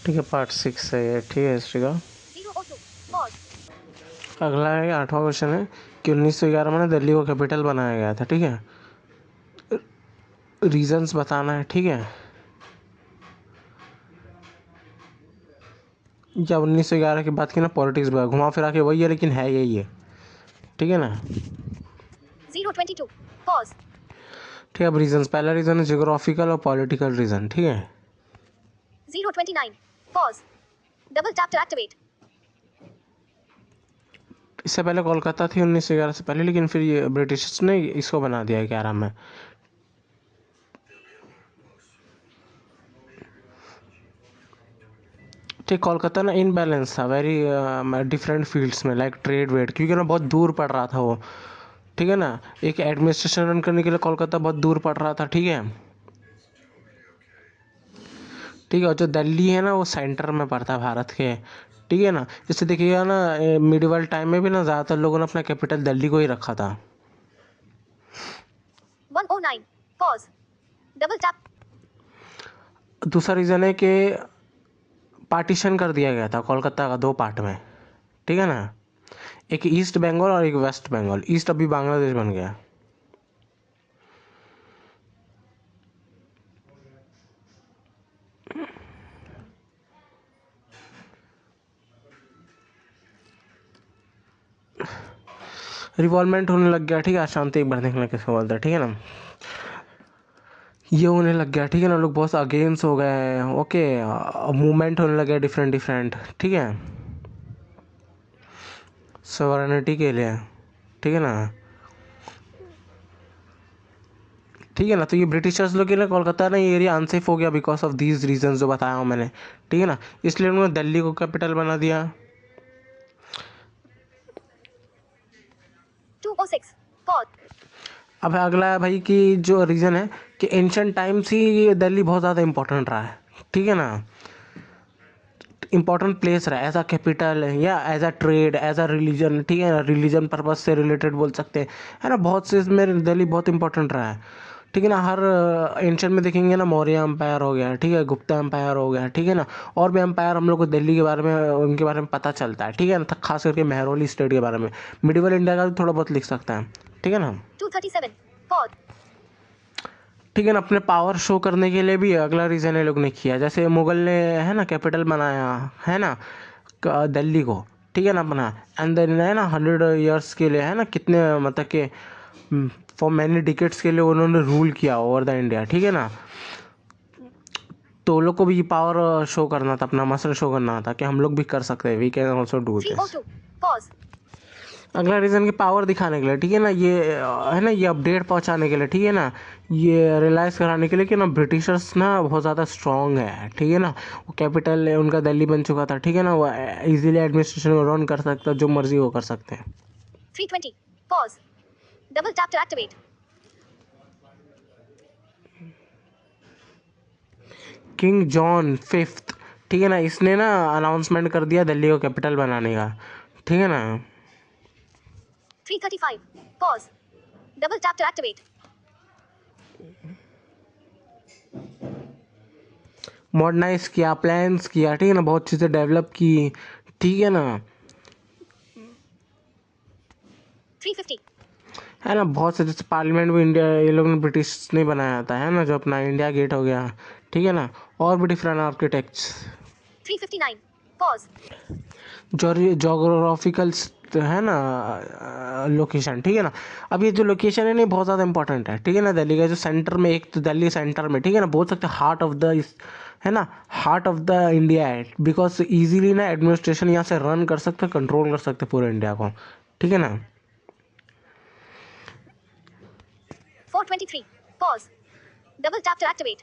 ठीक है, पार्ट 6 है ये, ठीक है हिस्ट्री का। 002 पॉज। अगला है 8वां क्वेश्चन है कि 1911 में ना दिल्ली को कैपिटल बनाया गया था, ठीक है। रीजंस बताना है, ठीक है। जब 1911 की बात की ना, पॉलिटिक्स घुमा फिरा के वही है, लेकिन है यही है, ठीक है ना। 022 पॉज। ठीक है, अब रीजंस, पहला रीजन है जियोग्राफिकल और पॉलिटिकल रीजन, ठीक है। 029 pause. Double tap to activate. इससे पहले कोलकाता थी 1911 से पहले, लेकिन फिर ये ब्रिटिशर्स ने इसको बना दिया है 11 में। ठीक, कोलकाता ना इनबैलेंस था वेरी डिफरेंट फील्ड्स में, लाइक ट्रेड वेड, क्योंकि ना बहुत दूर पड़ रहा था वो, ठीक है ना। एक एडमिनिस्ट्रेशन रन करने के लिए कोलकाता बहुत दूर पड़ रहा था, ठीक है। ठीक है, और जो दिल्ली है ना वो सेंटर में पड़ता है भारत के, ठीक है ना। जैसे देखिएगा ना, मिडिवल टाइम में भी ना ज़्यादातर लोगों ने अपना कैपिटल दिल्ली को ही रखा था। 109 पॉज। Double tap. दूसरा रीज़न है कि पार्टीशन कर दिया गया था कोलकाता का 2 पार्ट में, ठीक है ना। एक ईस्ट बंगाल और एक वेस्ट बंगाल। ईस्ट अभी बांग्लादेश बन गया। रिवॉल्वमेंट होने लग गया, ठीक है। शांति एक बार देखना किसको बोलते हैं, ठीक है ना। ये होने लग गया, ठीक है ना। लोग बहुत अगेंस्ट हो गए हैं, ओके। मूवमेंट होने लग गया डिफरेंट डिफरेंट, ठीक है, सॉवरेनिटी के लिए, ठीक है ना। ठीक है ना। तो ये ब्रिटिशर्स लोग के लिए कोलकाता ना ये एरिया अनसेफ हो गया बिकॉज ऑफ दीज रीजन जो बताया हूँ मैंने, ठीक है ना। इसलिए उन्होंने दिल्ली को कैपिटल बना दिया। 206 पॉज। अब अगला है भाई कि जो रीज़न है कि एंशंट टाइम से ये दिल्ली बहुत ज़्यादा इंपॉर्टेंट रहा है, ठीक है ना। इंपॉर्टेंट प्लेस रहा है एज अ कैपिटल या as a trade, as a religion, ठीक है ना। रिलीजन पर्पज से रिलेटेड बोल सकते हैं, है ना। बहुत से इसमें दिल्ली बहुत इंपॉर्टेंट रहा है, ठीक है ना। हर एंशंट में देखेंगे ना, मौर्य एम्पायर हो गया, ठीक है, गुप्ता एम्पायर हो गया, ठीक है ना। और भी एम्पायर हम लोग को दिल्ली के बारे में, उनके बारे में पता चलता है, ठीक है ना। खास करके मेहरौली स्टेट के बारे में, मिडिवल इंडिया का भी थोड़ा बहुत लिख सकते हैं, ठीक है ना। 237 पॉज। ठीक है ना। अपने पावर शो करने के लिए भी अगला रीज़न ये लोग ने किया, जैसे मुगल ने, है ना, कैपिटल बनाया, है ना, दिल्ली को, ठीक है ना अपना। एंड देन है ना 100 ईयर्स के लिए, है ना, कितने मतलब कि फॉर मैनी डिकेट्स के लिए उन्होंने रूल किया ओवर द इंडिया, ठीक है ना। तो उन लोग को भी पावर शो करना था, अपना मसल शो करना था कि हम लोग भी कर सकते हैं, we can also do this. 302 pause. अगला रीज़न की पावर दिखाने के लिए, ठीक है ना, ये है ना, ये अपडेट पहुंचाने के लिए, ठीक है ना। ये रियलाइज़ कराने के लिए कि ना ब्रिटिशर्स ना बहुत ज़्यादा स्ट्रॉन्ग है, ठीक है ना। वो कैपिटल उनका दिल्ली बन चुका था, ठीक है ना। वो इजीली एडमिनिस्ट्रेशन रन कर सकता, जो मर्जी वो कर सकते हैं। 320 pause. Double tap to activate. King John fifth, ठीक है ना, इसने ना अनाउंसमेंट कर दिया दिल्ली को कैपिटल बनाने का, ठीक है ना। 335 pause. Double tap to activate. Modernize किया, प्लान्स किया, ठीक है ना, बहुत चीज़ें डेवलप की, ठीक है ना। 350 है ना, बहुत से, जैसे पार्लियामेंट भी इंडिया, ये लोग ने ब्रिटिश ने बनाया था, है ना, जो अपना इंडिया गेट हो गया, ठीक है ना। और भी डिफरेंट आर्किटेक्ट्स, 359 पॉज। जोग्राफिकल, है ना, लोकेशन, ठीक है ना। अब ये जो लोकेशन है ना बहुत ज़्यादा इंपॉर्टेंट है, ठीक है ना। दिल्ली का जो सेंटर में, एक तो दिल्ली सेंटर में, ठीक है ना, बोल सकते हैं हार्ट ऑफ द, है ना, हार्ट ऑफ द इंडिया है, बिकॉज इजीली ना एडमिनिस्ट्रेशन यहाँ से रन कर सकते, कंट्रोल कर सकते पूरे इंडिया को, ठीक है ना। 423 pause. Double tap to activate.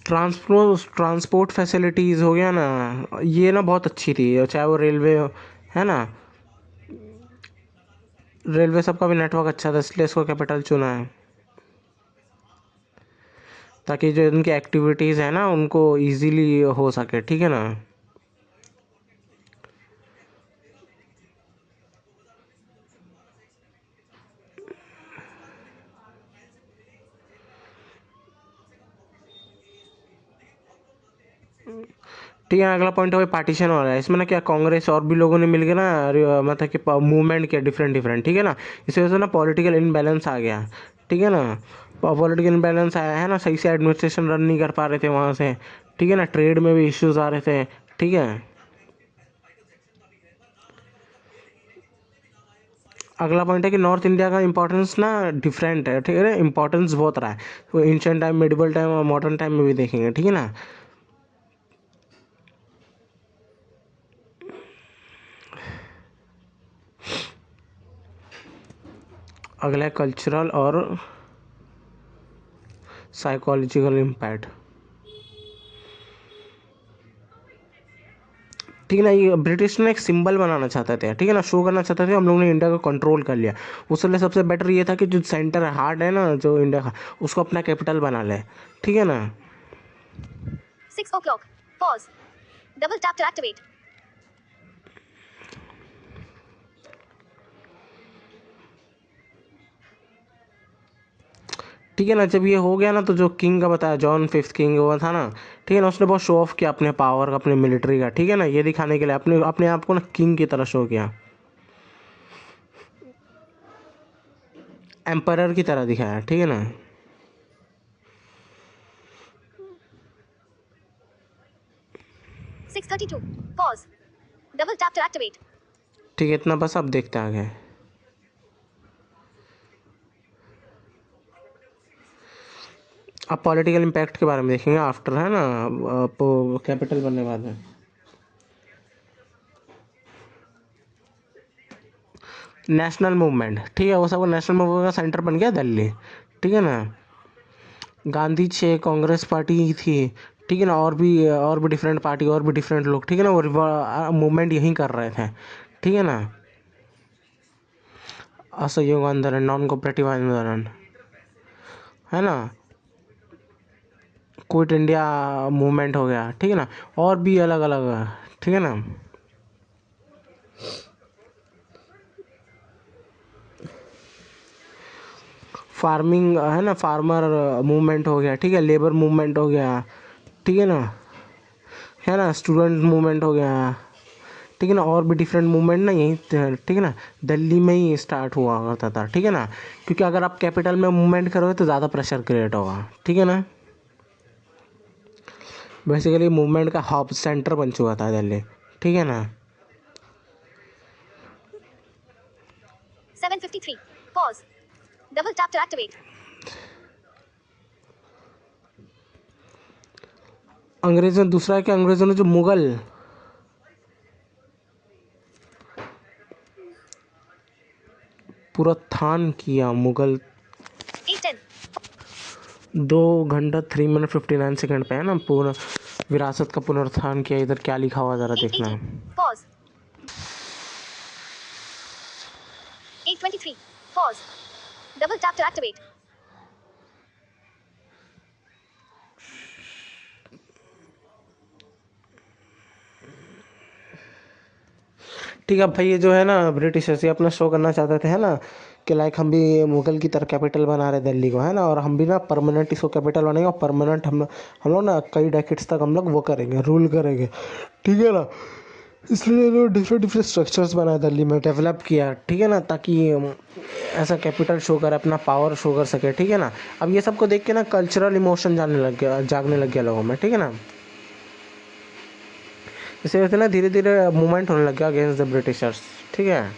Transport facilities हो गया ना, ये ना बहुत अच्छी थी, चाहे वो रेलवे, है ना, रेलवे सबका भी नेटवर्क अच्छा था, इसलिए इसको कैपिटल चुना है, ताकि जो उनकी एक्टिविटीज़ है ना उनको इजीली हो सके, ठीक है ना। ठीक है, अगला पॉइंट है पार्टीशन हो रहा है। इसमें ना क्या कांग्रेस और भी लोगों ने मिलकर ना मतलब कि मूवमेंट किया डिफरेंट डिफरेंट, ठीक है ना। इस वजह से ना पॉलिटिकल इनबैलेंस आ गया, ठीक है ना। पॉलिटिकल इनबैलेंस आया है ना, सही से एडमिनिस्ट्रेशन रन नहीं कर पा रहे थे वहाँ से, ठीक है ना। ट्रेड में भी इश्यूज आ रहे थे, ठीक है। अगला पॉइंट है कि नॉर्थ इंडिया का इंपॉर्टेंस ना डिफरेंट है, ठीक है ना। इंपॉर्टेंस बहुत रहा है, वो एंशियंट टाइम, मिडिवल टाइम और मॉडर्न टाइम में भी देखेंगे, ठीक है ना। अगला है कल्चरल और साइकोलॉजिकल इम्पैक्ट, ठीक है ना। ये ब्रिटिश ने एक सिंबल बनाना चाहते थे, ठीक है ना, शो करना चाहते थे हम लोग ने इंडिया को कंट्रोल कर लिया। उसके लिए सबसे बेटर ये था कि जो सेंटर हार्ट है ना जो इंडिया का, उसको अपना कैपिटल बना ले, ठीक है ना। 6 o'clock. Pause. Double tap to activate. ठीक है ना, जब ये हो गया ना तो जो किंग का बताया, जॉन फिफ्थ किंग वो था ना, ठीक है ना, उसने बहुत शो ऑफ किया अपने पावर का, अपने मिलिट्री का, ठीक है ना। ये दिखाने के लिए अपने अपने आप को ना किंग की तरह शो किया, एम्परर की तरह दिखाया, ठीक है ना। 6:32. Pause. Double tap to activate. ठीक है, इतना बस, अब देखते हैं आगे। अब पॉलिटिकल इम्पैक्ट के बारे में देखेंगे आफ्टर, है ना, कैपिटल बनने के बाद में। नेशनल मूवमेंट, ठीक है, वो सब नेशनल मूवमेंट का सेंटर बन गया दिल्ली, ठीक है ना। गांधी छः कांग्रेस पार्टी थी, ठीक है ना, और भी डिफरेंट पार्टी, और भी डिफरेंट लोग, ठीक है ना, वो मूवमेंट यहीं कर रहे थे, ठीक है ना। असहयोग आंदोलन, नॉन कोऑपरेटिव आंदोलन, है ना, क्विट इंडिया मूवमेंट हो गया, ठीक है ना, और भी अलग अलग, ठीक है ना। फार्मिंग, है ना, फार्मर मूवमेंट हो गया, ठीक है, लेबर मूवमेंट हो गया, ठीक है ना, स्टूडेंट मूवमेंट हो गया, ठीक है ना, और भी डिफरेंट मूवमेंट ना यहीं, ठीक है ना, दिल्ली में ही स्टार्ट हुआ करता था, ठीक है ना। क्योंकि अगर आप कैपिटल में मूवमेंट करोगे तो ज़्यादा प्रेशर क्रिएट होगा, ठीक है ना। बेसिकली मूवमेंट का हब सेंटर बन चुका था दिल्ली, ठीक है ना। 7:53. Pause. Double tap to activate. अंग्रेज़ों ने दूसरा है कि अंग्रेज़ों ने जो मुग़ल पुनरुत्थान किया, मुग़ल 8:10. 2 घंटा 3 मिनट 59 सेकंड पे, है ना, पूरा विरासत का पुनरुत्थान किया। इधर क्या लिखा हुआ ज़रा देखना 8:18. है। Pause. 8:23. Pause. Double tap to activate. ठीक है भाई, ये जो है ना ब्रिटिशर्स, ये अपना शो करना चाहते थे, है ना, कि लाइक हम भी मुगल की तरह कैपिटल बना रहे दिल्ली को, है ना, और हम भी ना परमानेंट इसको कैपिटल बनाएंगे, और परमानेंट हम लोग ना कई डेकेड्स तक हम लोग वो करेंगे, रूल करेंगे, ठीक है ना। इसलिए लोग डिफरेंट डिफरेंट स्ट्रक्चर्स बनाए दिल्ली में, डेवलप किया, ठीक है ना, ताकि ऐसा कैपिटल शो कर, अपना पावर शो कर सके, ठीक है ना। अब ये सबको देख के ना कल्चरल इमोशन जागने लग गया लोगों में, ठीक है ना। इसे वजह से ना धीरे धीरे मूवमेंट होने लग गया अगेंस्ट द ब्रिटिशर्स, ठीक है।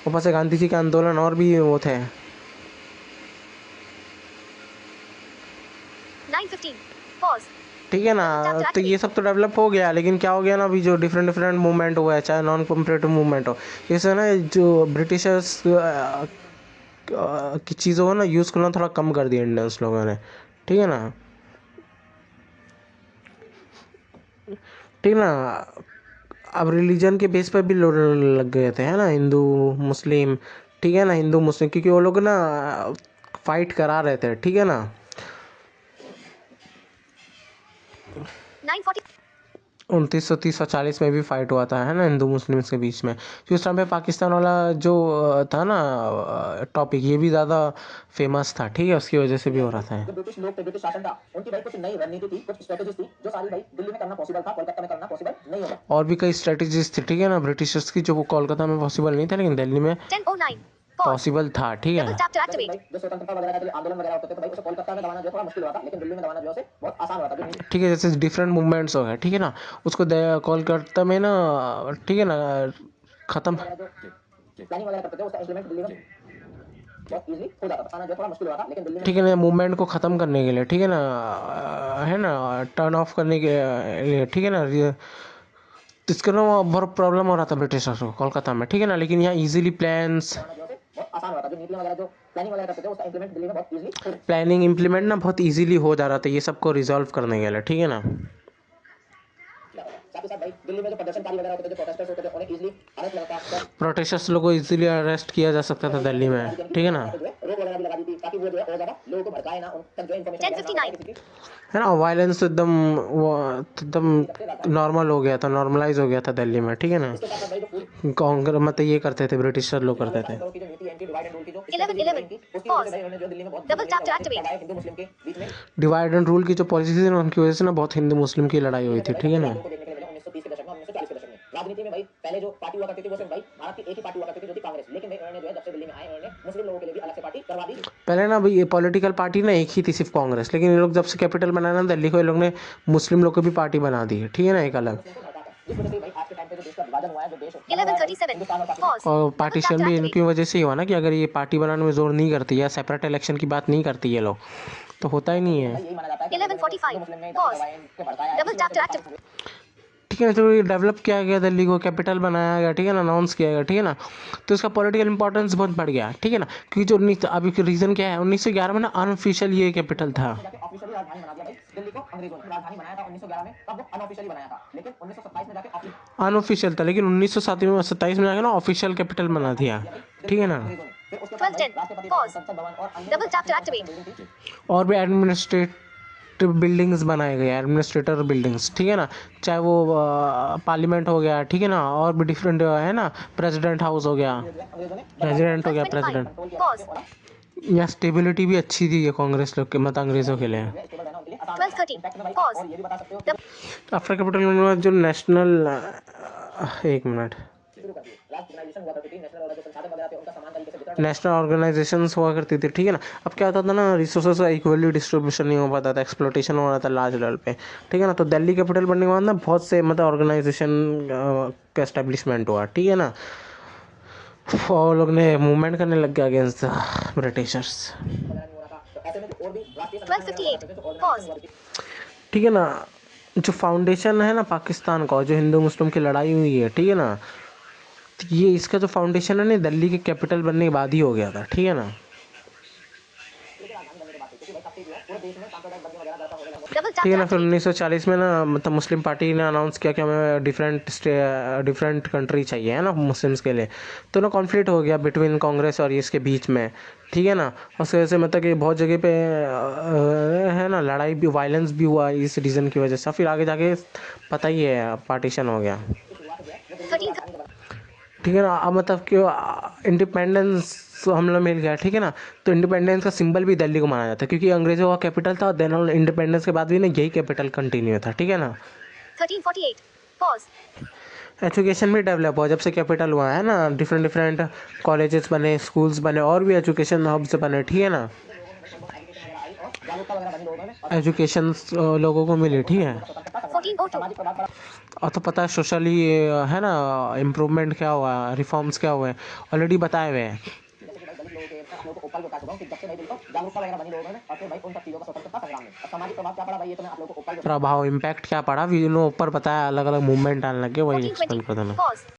ऊपर से गांधी जी के आंदोलन और भी वो थे। 9:15. Pause. ठीक है ना, Double tap to तो ये activate. सब तो डेवलप हो गया, लेकिन क्या हो गया ना, अभी जो डिफरेंट डिफरेंट मूवमेंट हुआ है, चाहे नॉन कॉम्परेटिव मूवमेंट हो, इससे ना जो ब्रिटिशर्स की चीज़ों को ना यूज़ करना थोड़ा कम कर दिया इंडियंस लोगों ने, ठीक है ना। ठीक है ना। अब रिलीजन के बेस पर भी लड़ने लग गए थे, है ना, हिंदू मुस्लिम, ठीक है ना, हिंदू मुस्लिम, क्योंकि वो लोग ना फाइट करा रहे थे, ठीक है ना। 9:40. 2930 और 40 में भी फाइट हुआ था, है ना, हिंदू मुस्लिम्स के बीच में। तो उस टाइम पे पाकिस्तान वाला जो था ना टॉपिक, ये भी ज़्यादा फेमस था, ठीक है, उसकी वजह से भी हो रहा था। जो ब्रिटिश लोग थे, ब्रिटिश शासन था, उनकी भाई कुछ नई रणनीति थी, कुछ स्ट्रेटेजीज थी, जो सारी भाई दिल्ली में करना पॉसिबल था, कोलकाता में करना पॉसिबल नहीं होगा। और भी कई स्ट्रेटेजीज थी, ठीक है ना, ब्रिटिशर्स की, जो वो कोलकाता में पॉसिबल नहीं था लेकिन दिल्ली में 10:09. Pause. पॉसिबल था, ठीक Double है। tap to भाई activate. जो स्वतंत्रता वगैरह के लिए आंदोलन वगैरह होते थे, तो भाई उसे कोलकाता में दबाना जो है थोड़ा मुश्किल हुआ था, लेकिन दिल्ली में दबाना जो है उसे बहुत आसान हुआ था। जो ठीक है, जैसे डिफरेंट मूवमेंट्स हो गए, ठीक है ना, उसको कोलकाता में ना, ठीक है ना, ख़त्म। जो प्लानिंग वगैरह करते थे उसका इंप्लीमेंट दिल्ली में बहुत इजीली हो जाता था, बताना जो है थोड़ा मुश्किल हुआ था, लेकिन दिल्ली में ठीक है ना, मूवमेंट को ख़त्म करने के लिए, ठीक है ना, है ना, टर्न ऑफ करने के लिए, ठीक है ना, तो इसके ना बहुत प्रॉब्लम हो रहा था ब्रिटिशर्स को कोलकाता में, ठीक है ना, लेकिन यहाँ इजीली प्लान्स दबाना जो है उसे बहुत आसान हुआ था। जो नीतियां वगैरह जो प्लानिंग वगैरह करते थे उसका इंप्लीमेंट दिल्ली में बहुत इजीली हो जाता प्लानिंग इम्प्लीमेंट ना बहुत इजीली हो जा रहा था ये सबको रिजॉल्व करने के लिए, ठीक है ना। था। साथ ही साथ भाई दिल्ली में जो प्रदर्शनकारी वगैरह होते थे, जो प्रोटेस्टर्स होते थे, उन्हें इजीली अरेस्ट लगाता था, प्रोटेस्टर्स लोगों को इजीली अरेस्ट किया जा सकता था दिल्ली में, ठीक है ना, रोक वगैरह भी लगा दी थी, ताकि वो जो है और ज्यादा लोगों को भड़काए ना, उन तक जो इन्फॉर्मेशन 10:59. है ना। वायलेंस एकदम वो एकदम नॉर्मल हो गया था, नॉर्मलाइज हो गया था दिल्ली में, ठीक है ना। इसके साथ साथ भाई जो पूरी कांग्रेस मतलब ये करते थे, ब्रिटिशर लोग करते थे। की जो नीति एंटी डिवाइड एंड रूल की जो 11:11. उसकी वजह Pause. से भाई उन्होंने जो दिल्ली में बहुत Double tap to activate. Hindu मुस्लिम के बीच में डिवाइड एंड रूल की जो पॉलिसी थी ना, उनकी वजह से ना बहुत हिंदू मुस्लिम की लड़ाई हुई थी, ठीक है ना। लोगों को देखने के लिए मिला 1930 के दशक में, 1940 के दशक में। राजनीति में भाई पहले जो पार्टी हुआ करती थी वो सिर्फ भाई भारत की एक ही पार्टी हुआ करती थी, जो थी कांग्रेस, लेकिन भाई उन्होंने जो है जब से दिल्ली में आए उन्होंने मुस्लिम लोगों के लिए भी अलग से पार्टी करवा दी। पहले ना भाई ये पॉलिटिकल पार्टी ना एक ही थी, सिर्फ कांग्रेस, लेकिन ये लोग जब से कैपिटल बनाया ना दिल्ली को, ये लोग ने मुस्लिम लोग को भी पार्टी बना दी है, ठीक है ना, एक अलग। इस वजह से भाई आज के टाइम पे जो देश का विभाजन हुआ है, जो देश 11:37. Pause. और Double tap पार्टीशन to भी activate. इनकी वजह से ही हुआ ना, कि अगर ये पार्टी बनाने में जोर नहीं करती या सेपरेट इलेक्शन की बात नहीं करती ये लोग, तो होता ही नहीं है, यही माना जाता है कि 11:45. मुस्लिम ने Pause. के भड़काया है। Double tap to activate. ठीक है ना। तो ये डेवलप किया गया, दिल्ली को कैपिटल बनाया गया, ठीक है ना, अनाउंस किया गया, ठीक है ना, तो इसका पॉलिटिकल इंपॉर्टेंस बहुत बढ़ गया, ठीक है ना, क्योंकि जो अभी रीज़न क्या है, 1911 में ना अनऑफिशियल ये कैपिटल था। जाके ऑफिशियली राजधानी बना दिया भाई दिल्ली को, अंग्रेजों ने राजधानी बनाया था 1911 में, तब वो अनऑफिशियली बनाया था, लेकिन 1927 में जाके अनऑफिशियल था, लेकिन 1927 में जाके ना ऑफिशियल कैपिटल बना दिया, ठीक है ना। फिर उसके बाद 12:10. राष्ट्रपति Pause. संसद भवन और अन्य Double tap to activate. और भी एडमिनिस्ट्रेटिव बिल्डिंग्स बनाए गए, एडमिनिस्ट्रेटर बिल्डिंग्स, ठीक है ना, चाहे वो पार्लियामेंट हो गया, ठीक है ना, और भी डिफरेंट है ना, प्रेसिडेंट हाउस हो गया, अंग्रेजों ने प्रेसिडेंट हो गया, 12:25. प्रेसिडेंट। Pause. यहाँ स्टेबिलिटी भी अच्छी थी ये कांग्रेस लोग के, मतलब अंग्रेज़ों के लिए। स्टेबल रहना उनके लिए आसान 12:30. Pause. और ये भी बता सकते हो आफ्टर कैपिटल जो नेशनल, एक मिनट, शुरू कर दिए। राष्ट्र ऑर्गेनाइजेशन हुआ करती थी, नेशनल वाला जो संसाधन वगैरह थे उनका समान तरीके से वितरण नेशनल ऑर्गेनाइजेशंस हुआ करती थी, ठीक है ना। अब क्या होता था ना, रिसोर्सेज का इक्वली डिस्ट्रीब्यूशन नहीं हो पाता था, एक्सप्लोटेशन हो रहा था लार्ज लेवल पे, ठीक है ना। तो दिल्ली कैपिटल बनने के बाद ना बहुत से मतलब ऑर्गेनाइजेशन का एस्टेब्लिशमेंट हुआ, ठीक है ना, और लोग ने मूवमेंट करने लग गया अगेंस्ट ब्रिटिशर्स, वगैरह नहीं हो रहा था, तो ऐसे में जो और भी राष्ट्रीय 12:58. Pause. ठीक है ना। जो फाउंडेशन है ना पाकिस्तान का, जो हिंदू मुस्लिम की लड़ाई हुई है, ठीक है ना, तो ये इसका जो फाउंडेशन है ना दिल्ली के कैपिटल बनने के बाद ही हो गया था, ठीक है ना। पूरे देश में सांप्रदायिक दंगे वगैरह ज्यादा होने लगे। Double tap ठीक है to ना। फिर activate. 1940 में ना मतलब मुस्लिम पार्टी ने अनाउंस किया कि हमें डिफरेंट कंट्री चाहिए, है ना, मुस्लिम्स के लिए। तो ना कॉन्फ्लिक्ट हो गया बिटवीन कांग्रेस और इसके बीच में, ठीक है ना। उस वजह से मतलब कि बहुत जगह पे है ना लड़ाई भी, वायलेंस भी हुआ इस रीज़न की वजह से। फिर आगे जाके पता ही है पार्टीशन हो गया, 13th. ठीक है ना। अब मतलब कि इंडिपेंडेंस हम लोग मिल गया, ठीक है ना। तो इंडिपेंडेंस का सिंबल भी दिल्ली को माना जाता है, क्योंकि अंग्रेज़ों का कैपिटल था, देन इंडिपेंडेंस के बाद भी ना यही कैपिटल कंटिन्यू था, ठीक है ना। 13:48. Pause. एजुकेशन भी डेवलप हुआ जब से कैपिटल हुआ, है ना। डिफरेंट कॉलेजेस बने, स्कूल्स बने, और भी एजुकेशन हब्स बने, ठीक है ना। जागरूकता वगैरह बनी लोगों में, एजुकेशन लोगों को मिली, ठीक है। 14:02. सामाजिक प्रभाव पड़ा। और तो पता है सोशली, है ना, इम्प्रूवमेंट क्या हुआ, रिफॉर्म्स क्या हुए, ऑलरेडी बताए हुए हैं। जैसे कि भाई दलित लोगों के आप लोगों को ऊपर बता चुका हूँ कि जब से भाई दिल को जागरूकता वगैरह बनी लोगों में, और फिर भाई उन सब चीज़ों का स्वतंत्रता संग्राम में। अब सामाजिक प्रभाव क्या पड़ा भाई, ये तो मैं आप लोगों को ऊपर प्रभाव इम्पैक्ट क्या पड़ा, वीनों ऊपर बताया, अलग अलग मूवमेंट आने लगे, वही एक्सप्लेन 14:20. कर देना। Pause.